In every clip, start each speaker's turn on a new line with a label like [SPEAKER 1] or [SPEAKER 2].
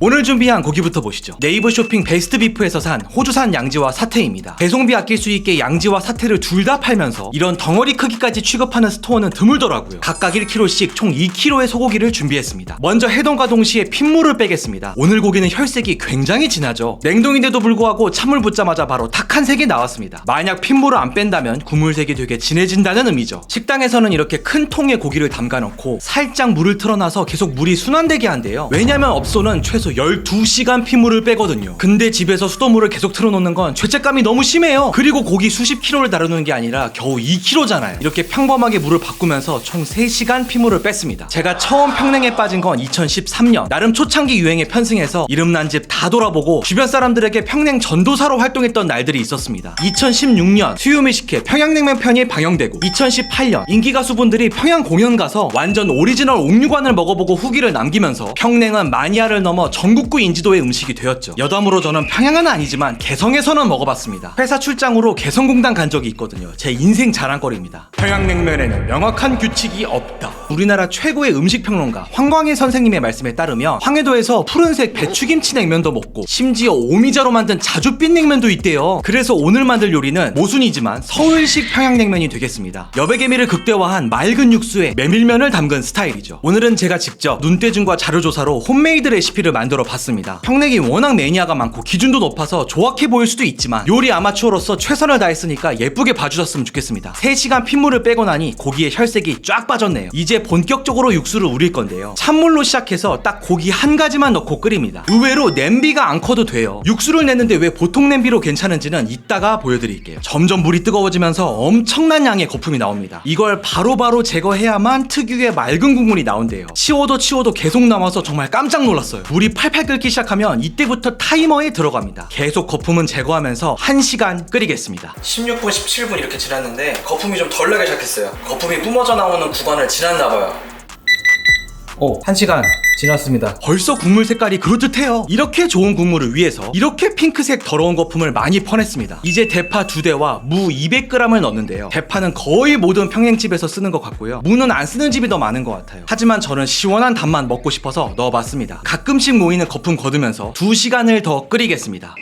[SPEAKER 1] 오늘 준비한 고기부터 보시죠. 네이버 쇼핑 베스트 비프에서 산 호주산 양지와 사태입니다. 배송비 아낄 수 있게 양지와 사태를 둘 다 팔면서 이런 덩어리 크기까지 취급하는 스토어는 드물더라고요. 각각 1kg씩 총 2kg의 소고기를 준비했습니다. 먼저 해동과 동시에 핏물을 빼겠습니다. 오늘 고기는 혈색이 굉장히 진하죠. 냉동인데도 불구하고 찬물 붓자마자 바로 탁한 색이 나왔습니다. 만약 핏물을 안 뺀다면 국물색이 되게 진해진다는 의미죠. 식당에서는 이렇게 큰 통에 고기를 담가놓고 살짝 물을 틀어놔서 계속 물이 순환되게 한대요. 왜냐면 업소는 최소 12시간 핏물을 빼거든요. 근데 집에서 수돗물을 계속 틀어놓는 건 죄책감이 너무 심해요. 그리고 고기 수십 킬로를 다루는 게 아니라 겨우 2kg잖아요. 이렇게 평범하게 물을 바꾸면서 총 3시간 핏물을 뺐습니다. 제가 처음 평냉에 빠진 건 2013년. 나름 초창기 유행에 편승해서 이름난 집 다 돌아보고 주변 사람들에게 평냉 전도사로 활동했던 날들이 있었습니다. 2016년 수유미식회 평양냉면 편이 방영되고 2018년 인기 가수분들이 평양 공연 가서 완전 오리지널 옥류관을 먹어보고 후기를 남기면서 평냉은 마니아를 넘어 전국구 인지도의 음식이 되었죠. 여담으로 저는 평양은 아니지만 개성에서는 먹어봤습니다. 회사 출장으로 개성공단 간 적이 있거든요. 제 인생 자랑거리입니다. 평양냉면에는 명확한 규칙이 없다. 우리나라 최고의 음식평론가 황광희 선생님의 말씀에 따르면 황해도에서 푸른색 배추김치 냉면도 먹고 심지어 오미자로 만든 자줏빛 냉면도 있대요. 그래서 오늘 만들 요리는 모순이지만 서울식 평양냉면이 되겠습니다. 여백개미를 극대화한 맑은 육수에 메밀면을 담근 스타일이죠. 오늘은 제가 직접 눈대중과 자료조사로 홈메이드 레시피를 만들어 봤습니다. 평냉이 워낙 매니아가 많고 기준도 높아서 조악해 보일 수도 있지만 요리 아마추어로서 최선을 다했으니까 예쁘게 봐주셨으면 좋겠습니다. 3시간 핏물을 빼고 나니 고기의 혈색이 쫙 빠졌네요. 이제 본격적으로 육수를 우릴 건데요. 찬물로 시작해서 딱 고기 한 가지만 넣고 끓입니다. 의외로 냄비가 안 커도 돼요. 육수를 내는데 왜 보통 냄비로 괜찮은지는 이따가 보여드릴게요. 점점 물이 뜨거워지면서 엄청난 양의 거품이 나옵니다. 이걸 바로바로 제거해야만 특유의 맑은 국물이 나온대요. 치워도 계속 나와서 정말 깜짝 놀랐어요. 물이 팔팔 끓기 시작하면 이때부터 타이머에 들어갑니다. 계속 거품은 제거하면서 1시간 끓이겠습니다. 16분, 17분 이렇게 지났는데 거품이 좀 덜 나기 시작했어요. 거품이 뿜어져 나오는 구간을 지났나봐요. 1시간 지났습니다. 벌써 국물 색깔이 그럴듯해요. 이렇게 좋은 국물을 위해서 이렇게 핑크색 더러운 거품을 많이 퍼냈습니다. 이제 대파 2대와 무 200g을 넣는데요. 대파는 거의 모든 평양집에서 쓰는 것 같고요. 무는 안 쓰는 집이 더 많은 것 같아요. 하지만 저는 시원한 단맛 먹고 싶어서 넣어봤습니다. 가끔씩 모이는 거품 걷으면서 2시간을 더 끓이겠습니다.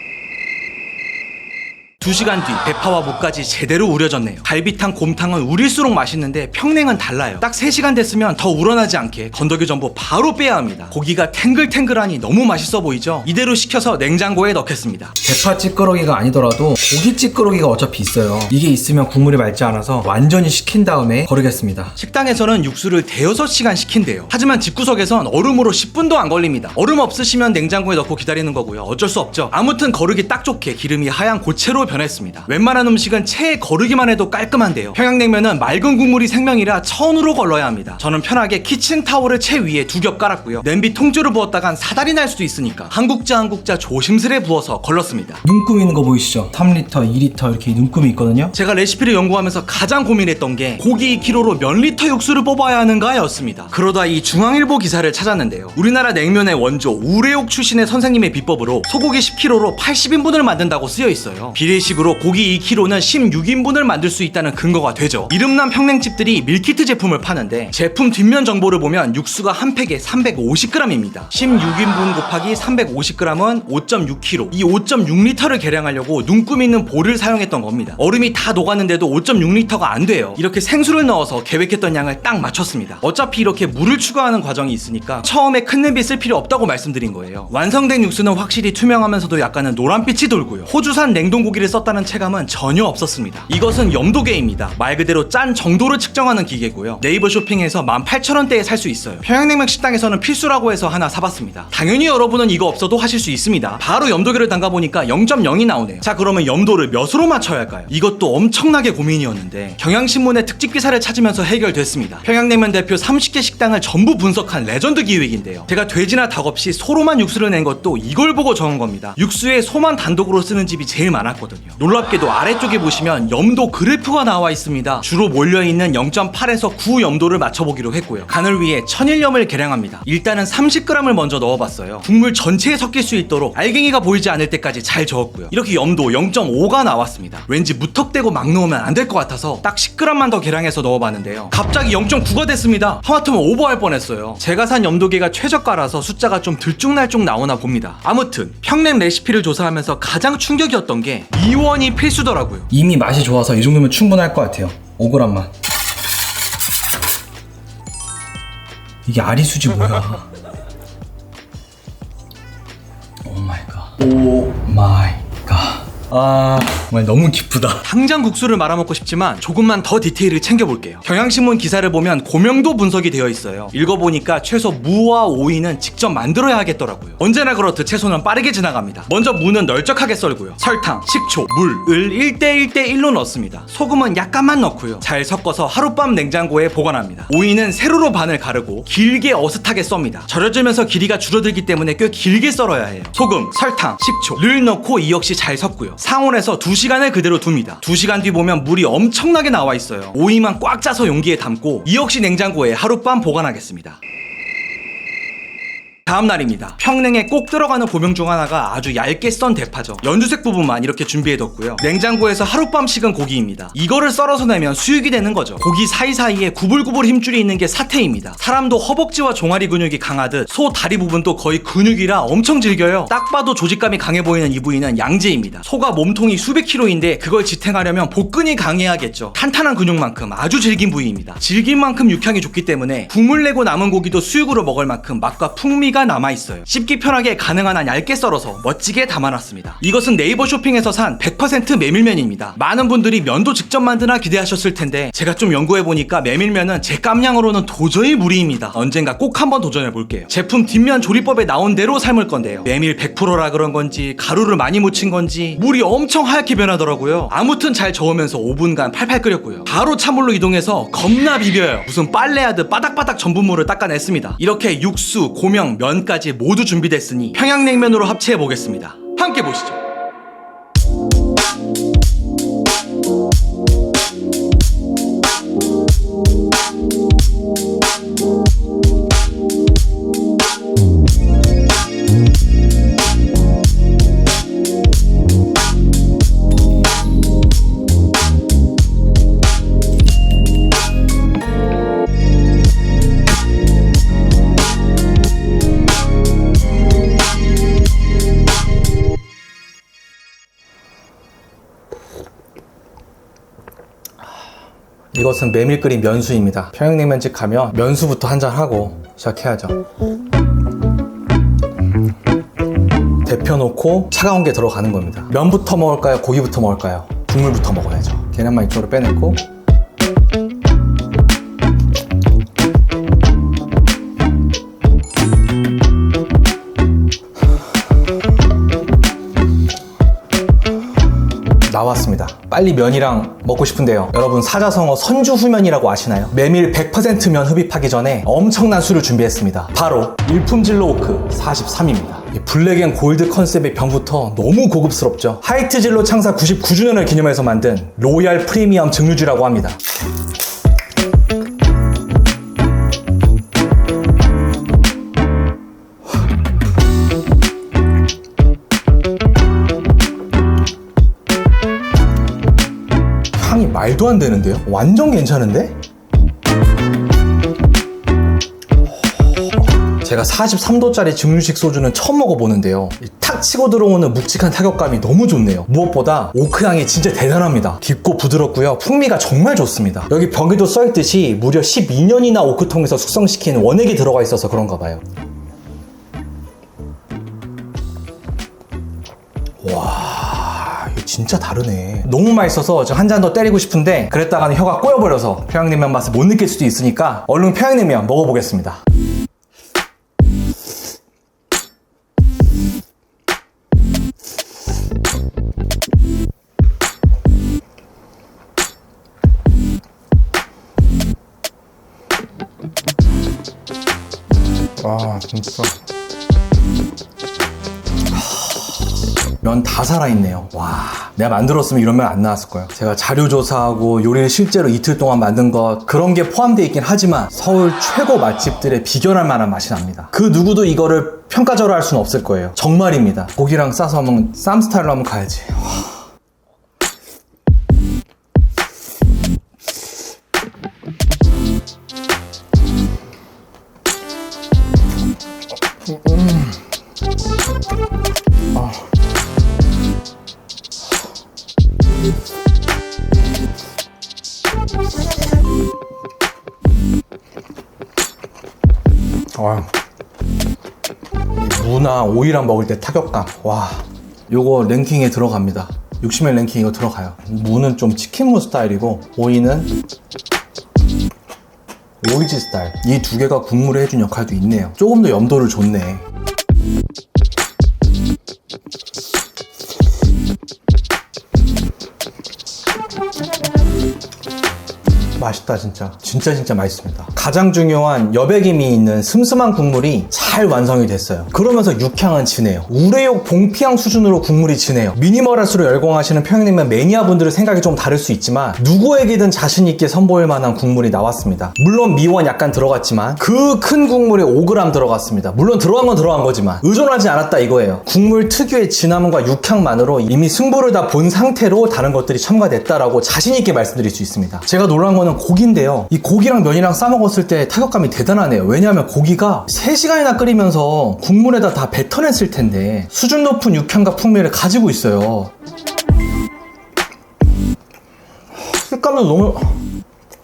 [SPEAKER 1] 2시간 뒤 대파와 무까지 제대로 우려졌네요. 갈비탕, 곰탕은 우릴수록 맛있는데 평냉은 달라요. 딱 3시간 됐으면 더 우러나지 않게 건더기 전부 바로 빼야 합니다. 고기가 탱글탱글하니 너무 맛있어 보이죠? 이대로 식혀서 냉장고에 넣겠습니다.
[SPEAKER 2] 대파 찌끄러기가 아니더라도 고기 찌끄러기가 어차피 있어요. 이게 있으면 국물이 맑지 않아서 완전히 식힌 다음에 거르겠습니다.
[SPEAKER 1] 식당에서는 육수를 대여섯 시간 식힌대요. 하지만 집구석에선 얼음으로 10분도 안 걸립니다. 얼음 없으시면 냉장고에 넣고 기다리는 거고요. 어쩔 수 없죠. 아무튼 거르기 딱 좋게 기름이 하얀 고체로 변했습니다. 웬만한 음식은 체에 거르기만 해도 깔끔한데요. 평양냉면은 맑은 국물이 생명이라 천으로 걸러야 합니다. 저는 편하게 키친타올을 채 위에 2겹 깔았고요. 냄비 통째로 부었다간 사달이 날 수도 있으니까 한국자 조심스레 부어서 걸렀습니다.
[SPEAKER 2] 눈금 있는 거 보이시죠? 3리터, 2리터 이렇게 눈금이 있거든요.
[SPEAKER 1] 제가 레시피를 연구하면서 가장 고민했던 게 고기 2kg로 몇 리터 육수를 뽑아야 하는가 였습니다. 그러다 이 중앙일보 기사를 찾았는데요. 우리나라 냉면의 원조 우레옥 출신의 선생님의 비법으로 소고기 10kg로 80인분을 만든다고 쓰여 있어요. 비례식으로 고기 2kg는 16인분을 만들 수 있다는 근거가 되죠. 이름난 평냉집들이 밀키트 제품을 파는데 제품 뒷면 정보를 보면 육수가 한 팩에 350g입니다. 16인분 곱하기 350g은 5.6kg. 이 5.6리터를 계량하려고 눈금 있는 볼을 사용했던 겁니다. 얼음이 다 녹았는데도 5.6리터가 안 돼요. 이렇게 생수를 넣어서 계획했던 양을 딱 맞췄습니다. 어차피 이렇게 물을 추가하는 과정이 있으니까 처음에 큰 냄비 쓸 필요 없다고 말씀드린 거예요. 완성된 육수는 확실히 투명하면서도 약간은 노란빛이 돌고요. 호주산 냉동고기를 썼다는 체감은 전혀 없었습니다. 이것은 염도계입니다. 말 그대로 짠 정도를 측정하는 기계고요. 네이버 쇼핑에서 18,000원대에 살 수 있어요. 평양냉면 식당에서는 필수라고 해서 하나 사봤습니다. 당연히 여러분은 이거 없어도 하실 수 있습니다. 바로 염도계를 담가보니까 0.0이 나오네요. 자, 그러면 염도를 몇으로 맞춰야 할까요? 이것도 엄청나게 고민이었는데 경향신문의 특집 기사를 찾으면서 해결됐습니다. 평양냉면 대표 30개 식당을 전부 분석한 레전드 기획인데요. 제가 돼지나 닭 없이 소로만 육수를 낸 것도 이걸 보고 정한 겁니다. 육수에 소만 단독으로 쓰는 집이 제일 많았거든요. 나오거든요. 놀랍게도 아래쪽에 보시면 염도 그래프가 나와 있습니다. 주로 몰려있는 0.8에서 9 염도를 맞춰보기로 했고요. 간을 위해 천일염을 계량합니다. 일단은 30g을 먼저 넣어봤어요. 국물 전체에 섞일 수 있도록 알갱이가 보이지 않을 때까지 잘 저었고요. 이렇게 염도 0.5가 나왔습니다. 왠지 무턱대고 막 넣으면 안 될 것 같아서 딱 10g만 더 계량해서 넣어봤는데요. 갑자기 0.9가 됐습니다. 하마터면 오버할 뻔했어요. 제가 산 염도계가 최저가라서 숫자가 좀 들쭉날쭉 나오나 봅니다. 아무튼 평냉 레시피를 조사하면서 가장 충격이었던 게 미원이 필수더라고요.
[SPEAKER 2] 이미 맛이 좋아서 이 정도면 충분할 것 같아요. 5g만. 이게 아리수지 뭐야. 오 마이 갓. 오 마이 갓. 아, 정말 너무 기쁘다.
[SPEAKER 1] 당장 국수를 말아먹고 싶지만 조금만 더 디테일을 챙겨볼게요. 경향신문 기사를 보면 고명도 분석이 되어 있어요. 읽어보니까 채소 무와 오이는 직접 만들어야 하겠더라고요. 언제나 그렇듯 채소는 빠르게 지나갑니다. 먼저 무는 널쩍하게 썰고요. 설탕, 식초, 물을 1대1대1로 넣습니다. 소금은 약간만 넣고요. 잘 섞어서 하룻밤 냉장고에 보관합니다. 오이는 세로로 반을 가르고 길게 어슷하게 썹니다. 절여지면서 길이가 줄어들기 때문에 꽤 길게 썰어야 해요. 소금, 설탕, 식초를 넣고 이 역시 잘 섞고요. 상온에서 2시간을 그대로 둡니다. 2시간 뒤 보면 물이 엄청나게 나와 있어요. 오이만 꽉 짜서 용기에 담고 이 역시 냉장고에 하룻밤 보관하겠습니다. 다음날입니다. 평냉에 꼭 들어가는 고명 중 하나가 아주 얇게 썬 대파죠. 연두색 부분만 이렇게 준비해뒀고요. 냉장고에서 하룻밤 식은 고기입니다. 이거를 썰어서 내면 수육이 되는 거죠. 고기 사이사이에 구불구불 힘줄이 있는 게 사태입니다. 사람도 허벅지와 종아리 근육이 강하듯 소 다리 부분도 거의 근육이라 엄청 질겨요. 딱 봐도 조직감이 강해 보이는 이 부위는 양지입니다. 소가 몸통이 수백 킬로인데 그걸 지탱하려면 복근이 강해야겠죠. 탄탄한 근육만큼 아주 질긴 부위입니다. 질긴 만큼 육향이 좋기 때문에 국물 내고 남은 고기도 수육으로 먹을 만큼 맛과 풍미가 남아있어요. 씹기 편하게 가능한 한 얇게 썰어서 멋지게 담아놨습니다. 이것은 네이버 쇼핑에서 산 100% 메밀면입니다. 많은 분들이 면도 직접 만드나 기대하셨을 텐데 제가 좀 연구해보니까 메밀면은 제 깜냥으로는 도저히 무리입니다. 언젠가 꼭 한번 도전해볼게요. 제품 뒷면 조리법에 나온 대로 삶을 건데요. 메밀 100%라 그런 건지 가루를 많이 묻힌 건지 물이 엄청 하얗게 변하더라고요. 아무튼 잘 저으면서 5분간 팔팔 끓였고요. 바로 찬물로 이동해서 겁나 비벼요. 무슨 빨래하듯 바닥바닥 전분물을 닦아냈습니다. 이렇게 육수, 고명, 면까지 모두 준비됐으니 평양냉면으로 합체해보겠습니다. 함께 보시죠. 이것은 메밀 끓인 면수입니다. 평양냉면집 가면 면수부터 한잔 하고 시작해야죠. 데펴놓고 차가운 게 들어가는 겁니다. 면부터 먹을까요? 고기부터 먹을까요? 국물부터 먹어야죠. 계란만 이쪽으로 빼내고 나왔습니다. 빨리 면이랑 먹고 싶은데요. 여러분 사자성어 선주후면이라고 아시나요? 메밀 100% 면 흡입하기 전에 엄청난 술을 준비했습니다. 바로 일품진로 오크 43입니다. 블랙 앤 골드 컨셉의 병부터 너무 고급스럽죠. 하이트진로 창사 99주년을 기념해서 만든 로얄 프리미엄 증류주라고 합니다. 향이 말도 안 되는데요? 완전 괜찮은데? 제가 43도짜리 증류식 소주는 처음 먹어보는데요. 탁 치고 들어오는 묵직한 타격감이 너무 좋네요. 무엇보다 오크향이 진짜 대단합니다. 깊고 부드럽고요. 풍미가 정말 좋습니다. 여기 병에도 써있듯이 무려 12년이나 오크통에서 숙성시킨 원액이 들어가 있어서 그런가 봐요. 와, 이거 진짜 다르네. 너무 맛있어서 저 한 잔 더 때리고 싶은데 그랬다가는 혀가 꼬여버려서 평양냉면 맛을 못 느낄 수도 있으니까 얼른 평양냉면 먹어보겠습니다. 와, 진짜 면 다 살아있네요. 와,
[SPEAKER 2] 내가 만들었으면 이런 면 안 나왔을 거예요. 제가 자료 조사하고 요리를 실제로 이틀 동안 만든 것 그런 게 포함되어 있긴 하지만 서울 최고 맛집들의 비견할 만한 맛이 납니다. 그 누구도 이거를 평가절하할 수는 없을 거예요. 정말입니다. 고기랑 싸서 한번 쌈 스타일로 한번 가야지. 무나 오이랑 먹을 때 타격감. 와, 요거 랭킹에 들어갑니다. 60면 랭킹 이거 들어가요. 무는 좀 치킨무 스타일이고 오이는 오이지 스타일. 이 두 개가 국물에 해준 역할도 있네요. 조금 더 염도를 줬네. 맛있다. 진짜 맛있습니다. 가장 중요한 여백임이 있는 슴슴한 국물이 잘 완성이 됐어요. 그러면서 육향은 진해요. 우레옥 봉피향 수준으로 국물이 진해요. 미니멀할수록 열광하시는 평양냉면 매니아분들의 생각이 좀 다를 수 있지만 누구에게든 자신있게 선보일 만한 국물이 나왔습니다. 물론 미원 약간 들어갔지만 그 큰 국물에 5g 들어갔습니다. 물론 들어간 건 들어간 거지만 의존하지 않았다 이거예요. 국물 특유의 진함과 육향만으로 이미 승부를 다 본 상태로 다른 것들이 첨가됐다라고 자신있게 말씀드릴 수 있습니다. 제가 놀란 거는 고기인데요. 이 고기랑 면이랑 싸먹었을 때 타격감이 대단하네요. 왜냐하면 고기가 3시간이나 끓이면서 국물에다 다 뱉어냈을 텐데 수준 높은 육향과 풍미를 가지고 있어요. 식감도 너무...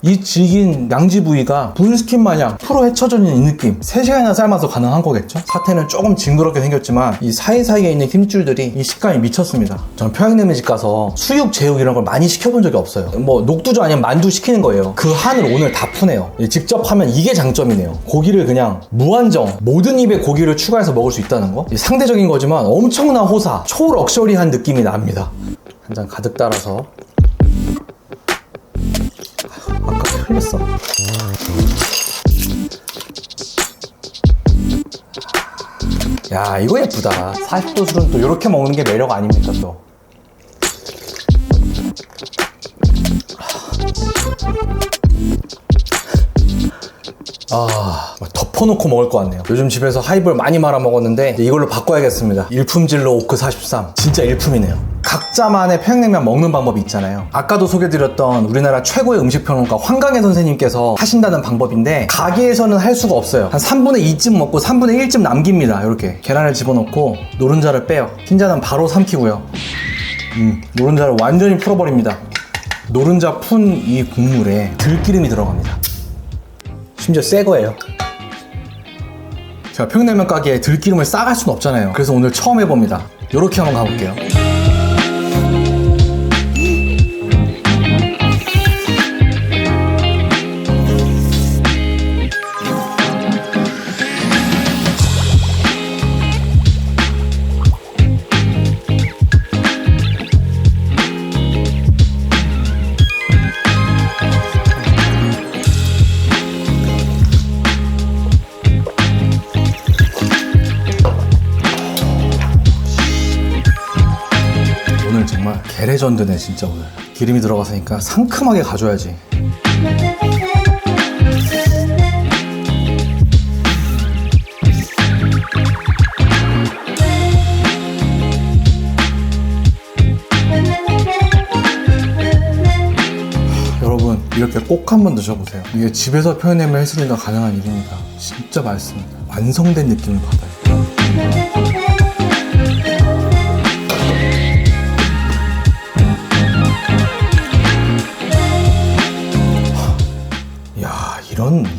[SPEAKER 2] 이 질긴 양지 부위가 분스킨 마냥 프로 헤쳐져 있는 이 느낌. 3시간이나 삶아서 가능한 거겠죠? 사태는 조금 징그럽게 생겼지만 이 사이사이에 있는 힘줄들이 이 식감이 미쳤습니다. 저는 평양냉면집 가서 수육, 제육 이런 걸 많이 시켜본 적이 없어요. 뭐 녹두전 아니면 만두 시키는 거예요. 그 한을 오늘 다 푸네요. 직접 하면 이게 장점이네요. 고기를 그냥 무한정 모든 입에 고기를 추가해서 먹을 수 있다는 거. 상대적인 거지만 엄청난 호사, 초럭셔리한 느낌이 납니다. 한 잔 가득 따라서. 아까 흘렸어. 야, 이거 예쁘다. 40도 술은 또 이렇게 먹는 게 매력 아닙니까 또. 덮어놓고 먹을 것 같네요. 요즘 집에서 하이볼 많이 말아 먹었는데 이걸로 바꿔야겠습니다. 일품질로 오크 43. 진짜 일품이네요. 각자만의 평양냉면 먹는 방법이 있잖아요. 아까도 소개드렸던 우리나라 최고의 음식평론가 황강혜 선생님께서 하신다는 방법인데 가게에서는 할 수가 없어요. 한 3분의 2쯤 먹고 3분의 1쯤 남깁니다. 이렇게 계란을 집어넣고 노른자를 빼요. 흰자는 바로 삼키고요. 노른자를 완전히 풀어버립니다. 노른자 푼 이 국물에 들기름이 들어갑니다. 심지어 새 거예요. 제가 평양냉면 가게에 들기름을 싸갈 수는 없잖아요. 그래서 오늘 처음 해봅니다. 요렇게 한번 가볼게요. 정말 게레전드네 진짜. 오늘 기름이 들어갔으니까 상큼하게 가줘야지. 여러분 이렇게 꼭 한번 드셔보세요. 이게 집에서 평양냉면 했으니까 가능한 일입니다. 진짜 맛있습니다. 완성된 느낌을 받아요.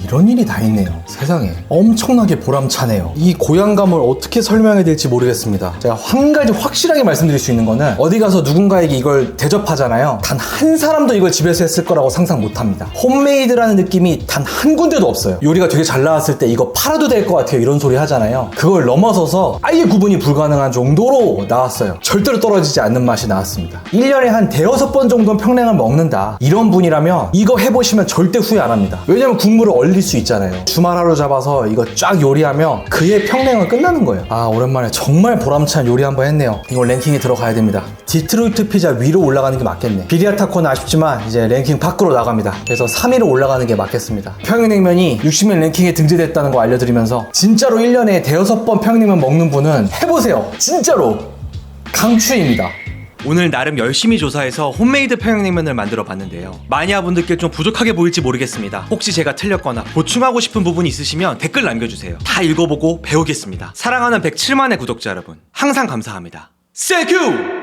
[SPEAKER 2] 이런 일이 다 있네요. 세상에. 엄청나게 보람차네요. 이 고향감을 어떻게 설명해야 될지 모르겠습니다. 제가 한 가지 확실하게 말씀드릴 수 있는 거는 어디 가서 누군가에게 이걸 대접하잖아요. 단 한 사람도 이걸 집에서 했을 거라고 상상 못합니다. 홈메이드라는 느낌이 단 한 군데도 없어요. 요리가 되게 잘 나왔을 때 이거 팔아도 될 것 같아요 이런 소리 하잖아요. 그걸 넘어서서 아예 구분이 불가능한 정도로 나왔어요. 절대로 떨어지지 않는 맛이 나왔습니다. 1년에 한 5-6번 정도는 평냉을 먹는다 이런 분이라면 이거 해보시면 절대 후회 안 합니다. 왜냐면 국물을 얼릴 수 있잖아요. 주말 하루 잡아서 이거 쫙 요리하면 그의 평생은 끝나는 거예요. 아, 오랜만에 정말 보람찬 요리 한번 했네요. 이거 랭킹에 들어가야 됩니다. 디트로이트 피자 위로 올라가는 게 맞겠네. 비리아 타코는 아쉽지만 이제 랭킹 밖으로 나갑니다. 그래서 3위로 올라가는 게 맞겠습니다. 평양냉면이 60면 랭킹에 등재됐다는 거 알려드리면서 진짜로 1년에 대여섯 번 평양냉면 먹는 분은 해보세요. 진짜로 강추입니다.
[SPEAKER 1] 오늘 나름 열심히 조사해서 홈메이드 평양냉면을 만들어 봤는데요. 마니아분들께 좀 부족하게 보일지 모르겠습니다. 혹시 제가 틀렸거나 보충하고 싶은 부분이 있으시면 댓글 남겨주세요. 다 읽어보고 배우겠습니다. 사랑하는 107만의 구독자 여러분, 항상 감사합니다. 세큐!